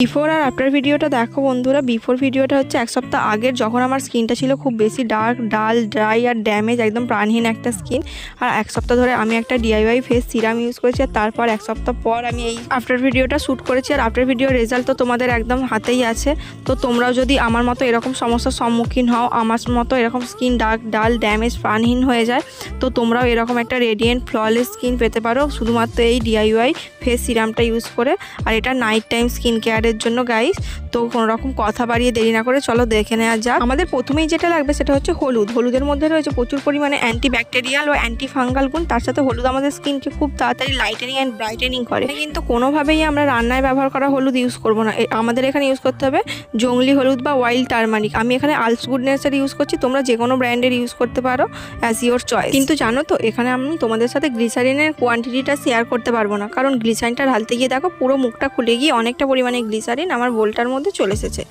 Before আর after ভিডিওটা দেখো বন্ধুরা। বিফোর ভিডিওটা হচ্ছে এক সপ্তাহ আগের, যখন আমার স্কিনটা ছিল খুব বেশি ডার্ক, ডাল, ড্রাই আর ড্যামেজ, একদম প্রাণহীন একটা স্কিন। আর এক সপ্তাহ ধরে আমি একটা DIY ফেস সিরাম ইউজ করেছি, আর তারপর এক সপ্তাহ পর আমি এই আফটার ভিডিওটা শ্যুট করেছি। আর আফটার ভিডিও রেজাল্ট তো তোমাদের একদম হাতেই আছে। তো তোমরাও যদি আমার মতো এরকম সমস্যার সম্মুখীন হও, আমার মতো এরকম স্কিন ডার্ক, ডাল, ড্যামেজ, প্রাণহীন হয়ে যায়, তো তোমরাও এরকম একটা রেডিয়েন্ট ফ্ললেস স্কিন পেতে পারো শুধুমাত্র এই DIY ফেস সিরামটা ইউজ করে। আর এটা নাইট টাইম স্কিন কেয়ারের জন্য গাইস। তো কোনো রকম কথা বাড়িয়ে দেরি না করে চলো দেখে নেওয়া যাক। আমাদের প্রথমেই যেটা লাগবে সেটা হচ্ছে হলুদ। হলুদের মধ্যে রয়েছে প্রচুর পরিমাণে অ্যান্টিব্যাকটেরিয়াল ও অ্যান্টি ফাঙ্গাল গুণ। তার সাথে হলুদ আমাদের স্কিনকে খুব তাড়াতাড়ি লাইটেনিং অ্যান্ড ব্রাইটেনিং করে। কিন্তু কোনোভাবেই আমরা রান্নায় ব্যবহার করা হলুদ ইউজ করবো না। আমাদের এখানে ইউজ করতে হবে জংলি হলুদ বা ওয়াইল্ড টারমারিক। আমি এখানে আলস গুডনেসের ইউজ করছি, তোমরা যে কোনো ব্র্যান্ডের ইউজ করতে পারো, অ্যাজ ইওর চয়েস। কিন্তু জানো তো, এখানে আমি তোমাদের সাথে গ্লিসারিনের কোয়ান্টিটিটা শেয়ার করতে পারবো না, কারণ গ্লিসারিনটা ঢালতে গিয়ে দেখো পুরো মুখটা খুলে গিয়ে অনেকটা পরিমাণে গ্লিসারিন আমার বোলটার মধ্যে চলে এসেছে।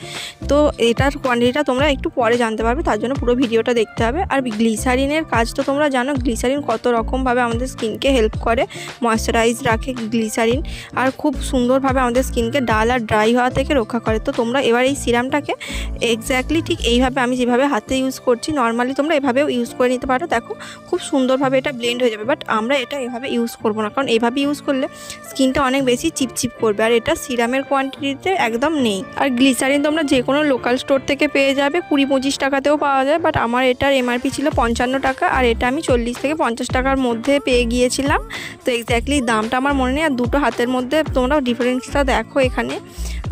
তো এটার কোয়ান্টিটিটা তোমরা একটু পরে জানতে পারবে, তার জন্য পুরো ভিডিওটা দেখতে হবে। আর গ্লিসারিনের কাজ তো তোমরা জানো, গ্লিসারিন কত রকমভাবে আমাদের স্কিনকে হেল্প করে, ময়েশ্চারাইজ রাখে গ্লিসারিন, আর খুব সুন্দরভাবে আমাদের স্কিনকে ডাল আর ড্রাই হওয়া থেকে রক্ষা করে। তো তোমরা এবার এই সিরামটাকে এক্স্যাক্টলি ঠিক এইভাবে আমি যেভাবে হাতে ইউজ করছি, নর্মালি তোমরা এভাবেও ইউজ করে নিতে পারো। দেখো খুব সুন্দরভাবে এটা ব্লেন্ড হয়ে যাবে, বাট আমরা এটা এভাবে ইউজ করবো না, কারণ এভাবে ইউজ করলে স্কিনটা অনেক বেশি চিপচিপ করবে, আর এটা সিরামের কোয়ান্টিটিতে একদম নেই। আর গ্লিসারিন তোমরা যে কোনো লোকাল স্টোর থেকে পেয়ে যাবে, 20-25 টাকাতেও পাওয়া যায়, বাট আমার এটার MRP ছিল 55 টাকা, আর এটা আমি 40 থেকে 50 টাকার মধ্যে পেয়ে গিয়েছিলাম। তো এক্স্যাক্টলি দামটা আমার মনে নেই, আর দুটো হাতের মধ্যে তোমরা ডিফারেন্সটা দেখো এখানে।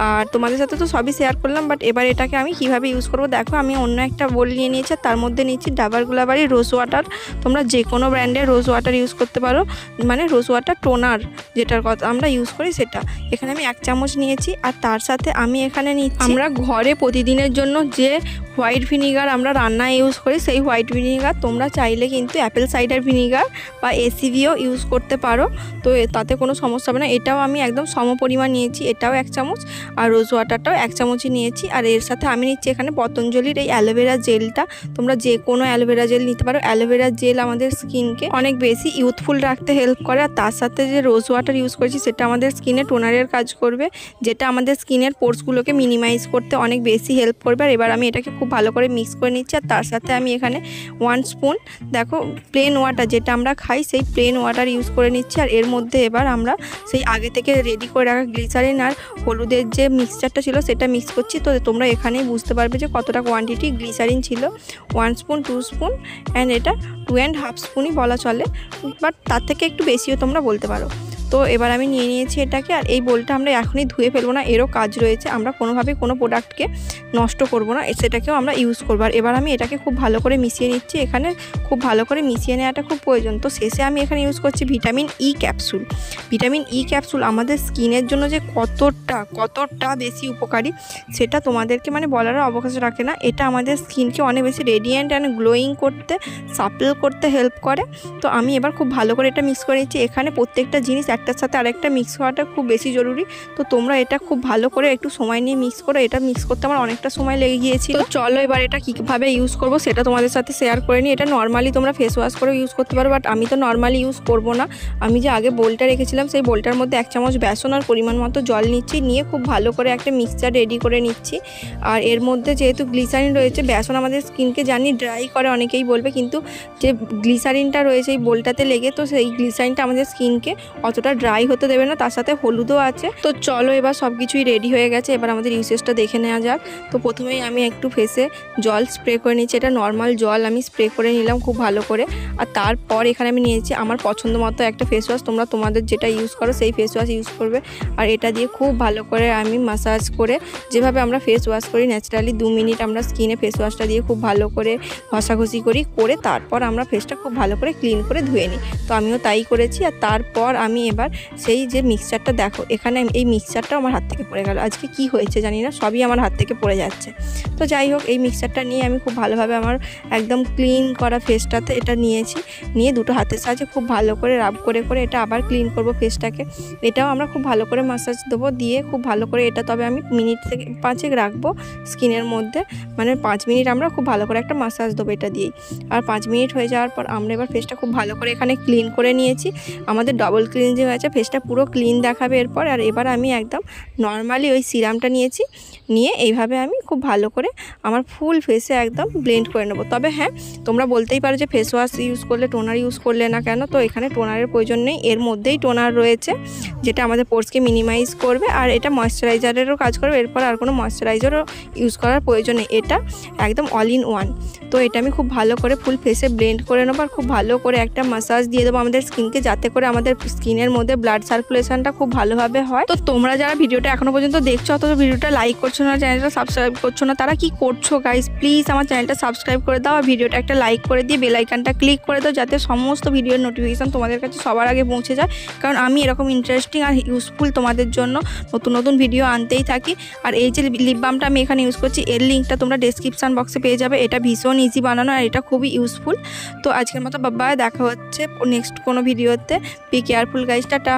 আর তোমাদের সাথে তো সবই শেয়ার করলাম, বাট এবার এটাকে আমি কীভাবে ইউজ করবো দেখো। আমি অন্য একটা বোল নিয়ে নিয়েছি, তার মধ্যে নিচ্ছি ডাবর গুলাবারি রোজ ওয়াটার। তোমরা যে কোনো ব্র্যান্ডের রোজ ওয়াটার ইউজ করতে পারো, মানে রোজ ওয়াটার টোনার যেটার কথা আমরা ইউজ করি সেটা। এখানে আমি 1 চামচ নিয়েছি, আর তার সাথে আমি এখানে নিচ্ছি আমরা ঘরে প্রতিদিনের জন্য যে হোয়াইট ভিনিগার আমরা রান্নায় ইউজ করি, সেই হোয়াইট ভিনিগার। তোমরা চাইলে কিন্তু অ্যাপেল সাইডার ভিনিগার বা ACVও ইউজ করতে পারো, তো তাতে কোনো সমস্যা হবে না। এটাও আমি একদম সম পরিমাণ নিয়েছি, এটাও 1 চামচ, আর রোজ ওয়াটারটাও 1 চামচই নিয়েছি। আর এর সাথে আমি নিচ্ছি এখানে পতঞ্জলির এই অ্যালোভেরা জেলটা। তোমরা যে কোনো অ্যালোভেরা জেল নিতে পারো। অ্যালোভেরা জেল আমাদের স্কিনকে অনেক বেশি ইউথফুল রাখতে হেল্প করে, আর তার সাথে যে রোজ ওয়াটার ইউজ করেছি সেটা আমাদের স্কিনে টোনারের কাজ করবে, যেটা আমাদের স্কিনের পোর্সগুলোকে মিনিমাইজ করতে অনেক বেশি হেল্প করবে। আর এবার আমি এটাকে খুব ভালো করে মিক্স করে নিচ্ছি, আর তার সাথে আমি এখানে 1 স্পুন দেখো প্লেন ওয়াটার, যেটা আমরা খাই সেই প্লেন ওয়াটার ইউজ করে নিচ্ছি। আর এর মধ্যে এবার আমরা সেই আগে থেকে রেডি করে রাখা গ্লিসারিন আর হলুদের যে মিক্সচারটা ছিল সেটা মিক্স করছি। তো তোমরা এখানেই বুঝতে পারবে যে কতটা কোয়ান্টিটি গ্লিসারিন ছিল। 1 স্পুন, 2 স্পুন, অ্যান্ড এটা 2.5 স্পুনই বলা চলে, বাট তার থেকে একটু বেশিও তোমরা বলতে পারো। তো এবার আমি নিয়ে নিয়েছি এটাকে, আর এই বোলটা আমরা এখনই ধুয়ে ফেলবো না, এরও কাজ রয়েছে। আমরা কোনোভাবেই কোনো প্রোডাক্টকে নষ্ট করবো না, সেটাকেও আমরা ইউজ করবো। আর এবার আমি এটাকে খুব ভালো করে মিশিয়ে নিচ্ছি। এখানে খুব ভালো করে মিশিয়ে নেওয়াটা খুব প্রয়োজন। তো শেষে আমি এখানে ইউজ করছি vitamin E capsule. Vitamin E capsule আমাদের স্কিনের জন্য যে কতটা বেশি উপকারী, সেটা তোমাদেরকে মানে বলারও অবকাশ রাখে না। এটা আমাদের স্কিনকে অনেক বেশি রেডিয়েন্ট অ্যান্ড গ্লোয়িং করতে, সাপল করতে হেল্প করে। তো আমি এবার খুব ভালো করে এটা মিক্স করে নিচ্ছি। এখানে প্রত্যেকটা জিনিস একটার সাথে আরেকটা মিক্স হওয়াটা খুব বেশি জরুরি। তো তোমরা এটা খুব ভালো করে একটু সময় নিয়ে মিক্স করো। এটা মিক্স করতে আমার অনেকটা সময় লেগে গিয়েছিল। তো চলো এবার এটা কীভাবে ইউজ করবো সেটা তোমাদের সাথে শেয়ার করে নিই। এটা নর্মালি তোমরা ফেস ওয়াশ করে ইউজ করতে পারো, বাট আমি তো নর্মালি ইউজ করবো না। আমি যে আগে বোলটা রেখেছিলাম সেই বোলটার মধ্যে 1 চামচ বেসন আর পরিমাণ মতো জল নিচ্ছি, নিয়ে খুব ভালো করে একটা মিক্সচার রেডি করে নিচ্ছি। আর এর মধ্যে যেহেতু গ্লিসারিন রয়েছে, বেসন আমাদের স্কিনকে জানি ড্রাই করে অনেকেই বলবে, কিন্তু যে গ্লিসারিনটা রয়েছে এই বোলটাতে লেগে, তো সেই গ্লিসারিনটা আমাদের স্কিনকে অতটা ড্রাই হতে দেবে না। তার সাথে হলুদও আছে। তো চলো এবার সব কিছুই রেডি হয়ে গেছে, এবার আমাদের ইউসেজটা দেখে নেওয়া যাক। তো প্রথমেই আমি একটু ফেসে জল স্প্রে করে নিচ্ছি। এটা নর্মাল জল আমি স্প্রে করে নিলাম খুব ভালো করে। আর তারপর এখানে আমি নিয়েছি আমার পছন্দ মতো একটা ফেস ওয়াশ। তোমরা তোমাদের যেটা ইউজ করো সেই ফেস ওয়াশ ইউজ করবে। আর এটা দিয়ে খুব ভালো করে আমি মাসাজ করে, যেভাবে আমরা ফেস ওয়াশ করি ন্যাচারালি 2 মিনিট আমরা স্কিনে ফেস ওয়াশটা দিয়ে খুব ভালো করে ঘষাঘষি করে তারপর আমরা ফেসটা খুব ভালো করে ক্লিন করে ধুয়ে নিই। তো আমিও তাই করেছি। আর তারপর আমি এবার সেই যে মিক্সচারটা দেখো, এখানে এই মিক্সচারটা আমার হাত থেকে পড়ে গেল। আজকে কি হয়েছে জানি না, সবই আমার হাত থেকে পড়ে যাচ্ছে। তো যাই হোক, এই মিক্সচারটা নিয়ে আমি খুব ভালোভাবে আমার একদম ক্লিন করা ফেসটাতে এটা নিয়েছি, নিয়ে দুটো হাতের সাহায্যে খুব ভালো করে রাব করে এটা আবার ক্লিন করব ফেসটাকে। এটাও আমরা খুব ভালো করে মাসাজ দেবো, দিয়ে খুব ভালো করে এটা তবে আমি মিনিট থেকে 5 রাখবো স্কিনের মধ্যে, মানে 5 মিনিট আমরা খুব ভালো করে একটা মাসাজ দেবো এটা দিয়েই। আর 5 মিনিট হয়ে যাওয়ার পর আমরা এবার ফেসটা খুব ভালো করে এখানে ক্লিন করে নিয়েছি। আমাদের ডবল ক্লিনজিং গেছে, ফেসটা পুরো ক্লিন দেখাবে এরপর। আর এবার আমি একদম নর্মালি ওই সিরামটা নিয়েছি, নিয়ে এইভাবে আমি খুব ভালো করে আমার ফুল ফেসে একদম ব্লেন্ড করে নেবো। তবে হ্যাঁ, তোমরা বলতেই পারো যে ফেস ওয়াশ ইউজ করলে টোনার ইউজ করলে না কেন, তো এখানে টোনারের প্রয়োজন নেই, এর মধ্যেই টোনার রয়েছে যেটা আমাদের পোর্সকে মিনিমাইজ করবে আর এটা ময়েশ্চারাইজারেরও কাজ করবে। এরপর আর কোনো ময়েশ্চারাইজারও ইউজ করার প্রয়োজন নেই, এটা একদম অল ইন ওয়ান। তো এটা আমি খুব ভালো করে ফুল ফেসে ব্লেন্ড করে নেবো আর খুব ভালো করে একটা মাসাজ দিয়ে দেবো আমাদের স্কিনকে, যাতে করে আমাদের স্কিনের মধ্যে ব্লাড সার্কুলেশনটা খুব ভালোভাবে হয়। তো তোমরা যারা ভিডিওটা এখনো পর্যন্ত দেখছো অথচ ভিডিওটা লাইক করছো না, চ্যানেলটা সাবস্ক্রাইব করছো না, তারা কি করছো গাইস? প্লিজ আমার চ্যানেলটা সাবস্ক্রাইব করে দাও আর ভিডিওটা একটা লাইক করে দিয়ে বেল আইকনটা ক্লিক করে দাও, যাতে সমস্ত ভিডিওর নোটিফিকেশন তোমাদের কাছে সবার আগে পৌঁছে যায়। কারণ আমি এরকম ইন্টারেস্টিং আর ইউজফুল তোমাদের জন্য নতুন নতুন ভিডিও আনতেই থাকি। আর এই যে লিপ বামটা আমি এখানে ইউজ করছি, এর লিঙ্কটা তোমরা ডেসক্রিপশন বক্সে পেয়ে যাবে। এটা ভীষণ ইজি বানানো আর এটা খুবই ইউজফুল। তো আজকের মতো বাবা, দেখা হচ্ছে নেক্সট কোনো ভিডিওতে। Be careful guys, tata.